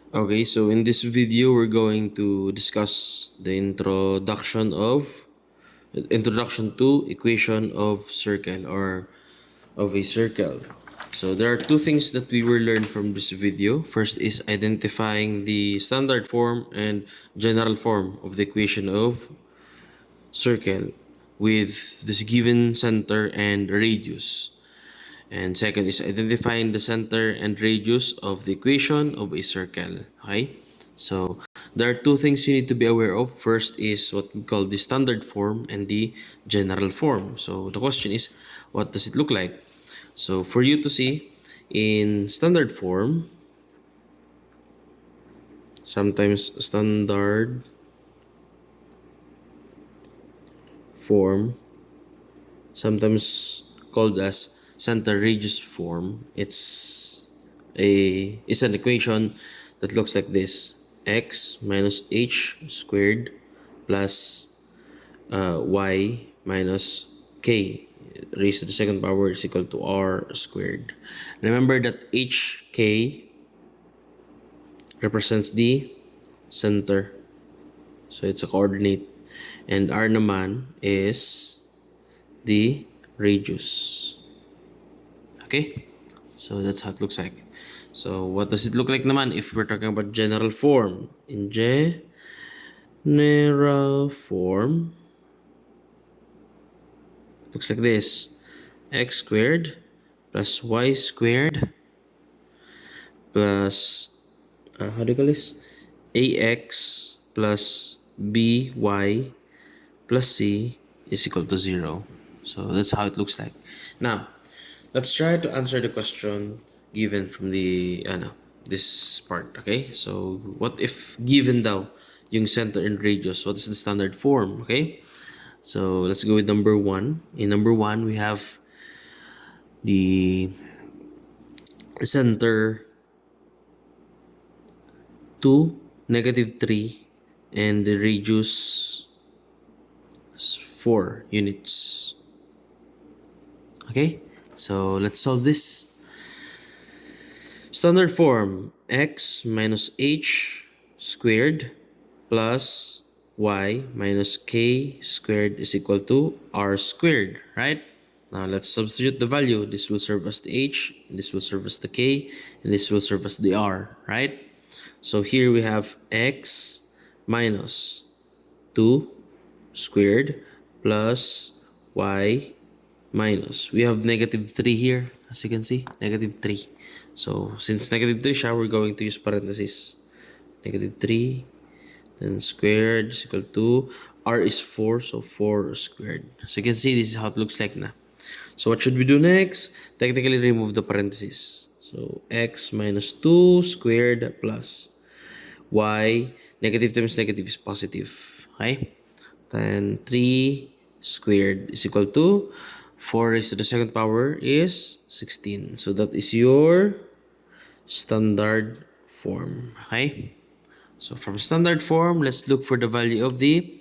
Okay, so in this video, we're going to discuss the introduction to equation of circle or of a circle. So there are two things that we will learn from this video. First is identifying the standard form and general form of the equation of circle with this given center and radius. And second is identifying the center and radius of the equation of a circle. Okay? So there are two things you need to be aware of. First is what we call the standard form and the general form. So the question is, what does it look like? So for you to see, in standard form, sometimes standard form, sometimes called as center radius form, it's an equation that looks like this: x minus h squared plus y minus k raised to the second power is equal to r squared. Remember that hk represents the center, so it's a coordinate, and r naman is the radius. Okay, so that's how it looks like. So what does it look like naman if we're talking about general form? In general form, looks like this: x squared plus y squared plus how do you call this? Ax plus by plus c is equal to 0. So that's how it looks like. Now, let's try to answer the question given from the this part. Okay, so what if given daw yung center and radius, what is the standard form? Okay, so let's go with number 1. In number 1, we have the center 2, -3, and the radius 4 units. Okay, so let's solve this. Standard form: x minus h squared plus y minus k squared is equal to r squared, right? Now let's substitute the value. This will serve as the h, this will serve as the k, and this will serve as the r, right? So here we have x minus 2 squared plus y minus, we have -3 here, as you can see, -3. So since -3 siya, we're going to use parentheses. -3, then squared is equal to, r is 4, so 4 squared. So you can see this is how it looks like na. So what should we do next? Technically remove the parentheses. So x minus 2 squared plus y, negative times negative is positive. Okay? Then 3 squared is equal to 4 raised to the second power is 16. So that is your standard form. Okay? So from standard form, let's look for the value of the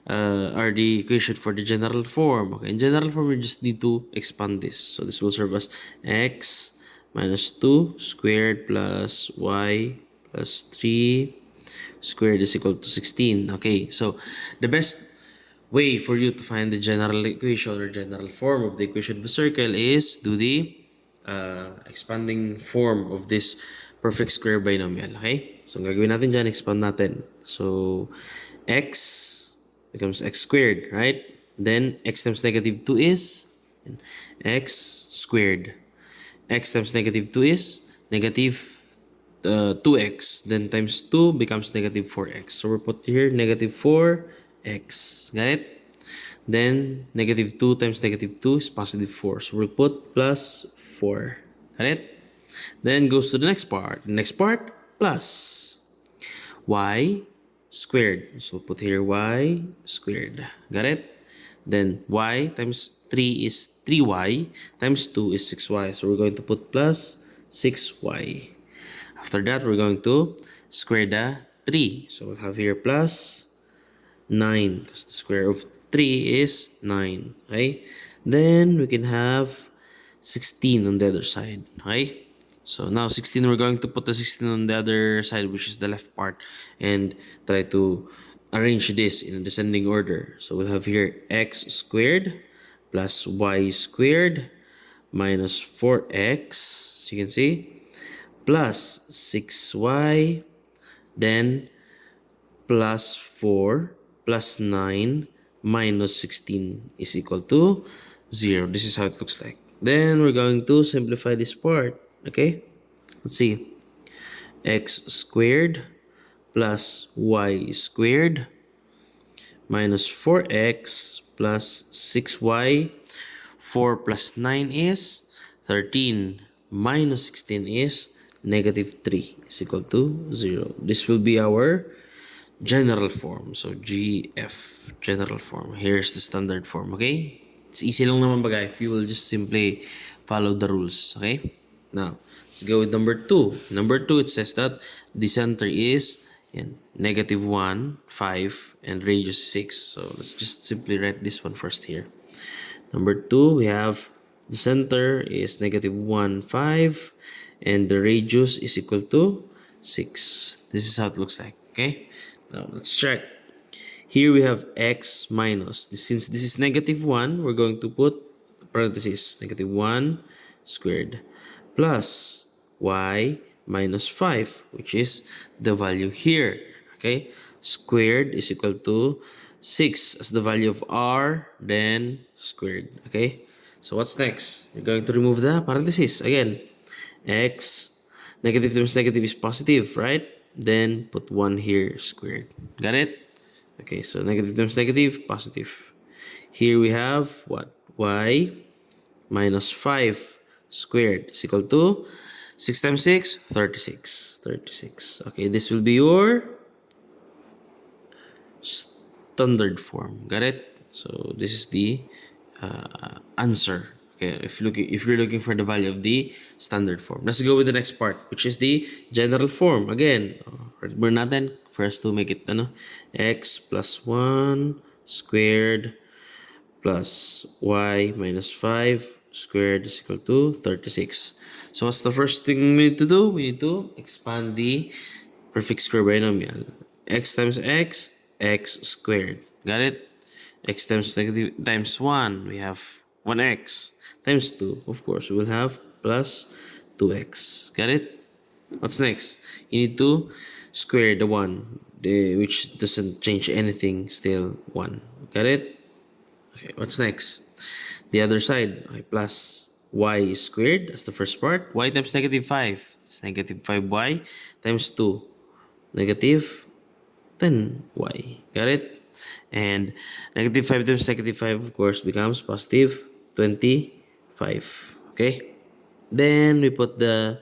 equation for the general form. Okay, in general form, we just need to expand this. So this will serve as x minus 2 squared plus y plus 3 squared is equal to 16. Okay, so the best way for you to find the general equation or general form of the equation of a circle is do the expanding form of this perfect square binomial. Okay? So, ang gagawin natin dyan, expand natin. So, x becomes x squared, right? Then, x times -2 is x squared. X times -2 is negative 2x. Then, times 2 becomes -4x. So, we'll put here -4x. Got it? Then, -2 times -2 is +4. So, we'll put +4. Got it? Then goes to the next part. The next part, plus y squared. So put here y squared. Got it? Then y times 3 is 3y times 2 is 6y. So we're going to put plus 6y. After that, we're going to square the 3. So we'll have here plus 9 because the square of 3 is 9. Okay? Then we can have 16 on the other side. Okay? So now 16, we're going to put the 16 on the other side, which is the left part, and try to arrange this in a descending order. So we'll have here x squared plus y squared minus 4x, as you can see, plus 6y, then plus 4 plus 9 minus 16 is equal to 0. This is how it looks like. Then we're going to simplify this part. Okay, let's see. X squared plus y squared minus 4x plus 6y. 4 plus 9 is 13. Minus 16 is negative 3 is equal to 0. This will be our general form. So GF, general form. Here's the standard form, okay? It's easy lang naman bagay if you will just simply follow the rules, okay? Now, let's go with number 2. Number 2, it says that the center is negative 1, 5, and radius 6. So let's just simply write this one first here. Number 2, we have the center is negative 1, 5, and the radius is equal to 6. This is how it looks like, okay? Now, let's check. Here we have x minus. Since this is negative 1, we're going to put parentheses, negative 1 squared plus y minus 5, which is the value here. Okay? Squared is equal to 6 as the value of r, then squared. Okay? So what's next? We're going to remove the parentheses. Again, x, negative times negative is positive, right? Then put 1 here squared. Got it? Okay, so negative times negative, positive. Here we have what? Y minus 5 squared is equal to 6 times 6, 36. 36. Okay, this will be your standard form. Got it? So this is the answer. Okay, if you're looking for the value of the standard form. Let's go with the next part, which is the general form. Again, remember natin, first to make it x plus 1 squared plus y minus 5 squared is equal to 36. So what's the first thing we need to do? We need to expand the perfect square binomial. X times x, x squared. Got it? X times negative times 1, we have 1x. Times 2, of course, we will have plus 2x. Got it? What's next? You need to square the 1, which doesn't change anything, still 1. Got it? Okay, what's next? The other side, okay, plus y squared, that's the first part. Y times negative 5, it's negative 5y times 2, negative 10y. Got it? And negative 5 times negative 5, of course, becomes positive 25. Okay? Then we put the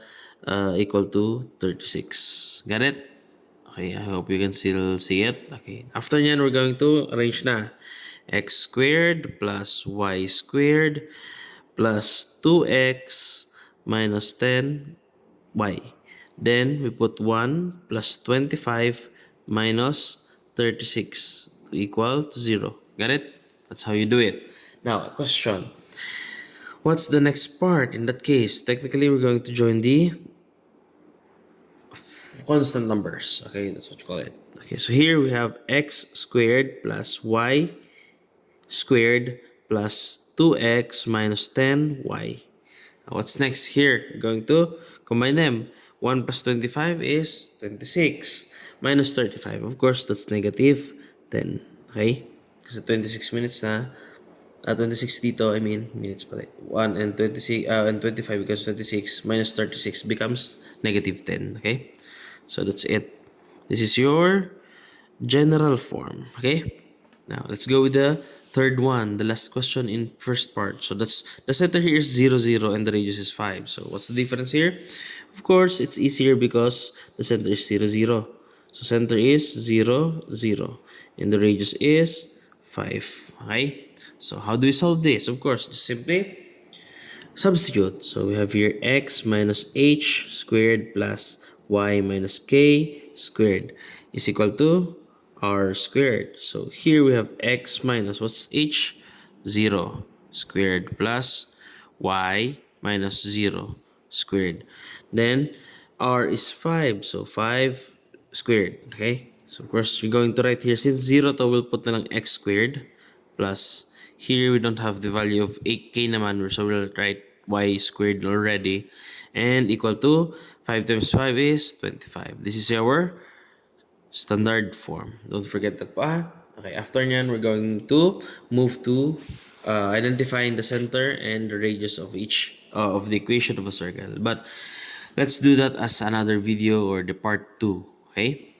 equal to 36. Got it? Okay, I hope you can still see it. Okay. After nyan, we're going to arrange na. X squared plus y squared plus 2x minus 10y. Then we put 1 plus 25 minus 36 to equal to 0. Got it? That's how you do it. Now, a question. What's the next part? In that case, technically, we're going to join the constant numbers. Okay, that's what you call it. Okay, so here we have x squared plus y squared plus 2x minus 10y. What's next here? We're going to combine them. 1 plus 25 is 26 minus 35. Of course, that's negative 10. Okay? Kasi 26 minutes na. 26 dito, I mean, minutes pala. 1 and 26, and 25 becomes 26 minus 36 becomes negative 10. Okay? So that's it. This is your general form. Okay? Now, let's go with the third one, the last question in first part. So that's the center here is 0, 0, and the radius is 5. So what's the difference here? Of course, it's easier because the center is 0, 0. So center is 0, 0, and the radius is 5. Okay? So how do we solve this? Of course, just simply substitute. So we have here x minus h squared plus y minus k squared is equal to r squared. So here we have x minus, what's h? 0 squared plus y minus 0 squared. Then r is 5. So 5 squared. Okay? So of course, you're going to write here, since 0 to, we'll put na lang x squared plus, here we don't have the value of 8k naman, so we'll write y squared already. And equal to 5 times 5 is 25. This is our standard form. Don't forget that pa. Okay, after nyan, we're going to move to identifying the center and the radius of each of the equation of a circle. But let's do that as another video or the part 2. Okay?